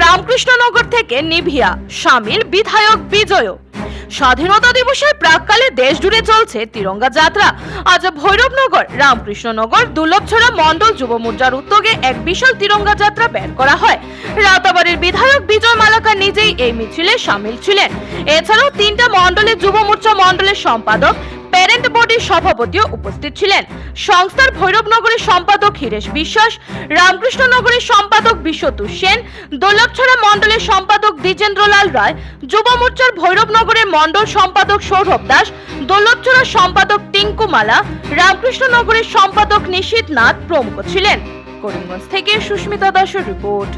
রামকৃষ্ণনগর থেকে নিভিয়া শামিল বিধায়ক বিজয়। স্বাধীনতা দিবসের প্রাককালে দেশ জুড়ে চলছে তিরঙ্গা যাত্রা। আজ ভৈরবনগর রামকৃষ্ণনগর দুর্লভছড়া মণ্ডল যুব মোর্চার উদ্যোগে এক বিশাল তিরঙ্গা যাত্রা বের করা হয়। রাতাবাড়ির বিধায়ক বিজয় মালাকার নিজেই এই মিছিলে শামিল ছিলেন। এছাড়াও তিনটা মণ্ডলের যুব মোর্চা মণ্ডলের সম্পাদক, প্যারেন্ট বডির সভাপতিও উপস্থিত ছিলেন। সংস্থার ভৈরবনগরের সম্পাদক হিরেশ বিশ্বাস, রামকৃষ্ণনগরের সম্পাদক বিশ্বতোষ সেন, দুর্লভছড়া মণ্ডলের সম্পাদক দ্বিজেন্দ্রলাল রায়, যুব মোর্চার ভৈরবনগরের মণ্ডল সম্পাদক সৌরভ দাস, দুর্লভছড়ার সম্পাদক টিঙ্কু মালা, রামকৃষ্ণনগরের সম্পাদক নিশীথ নাথ প্রমুখ ছিলেন। করিমগঞ্জ থেকে সুস্মিতা দাসের রিপোর্ট।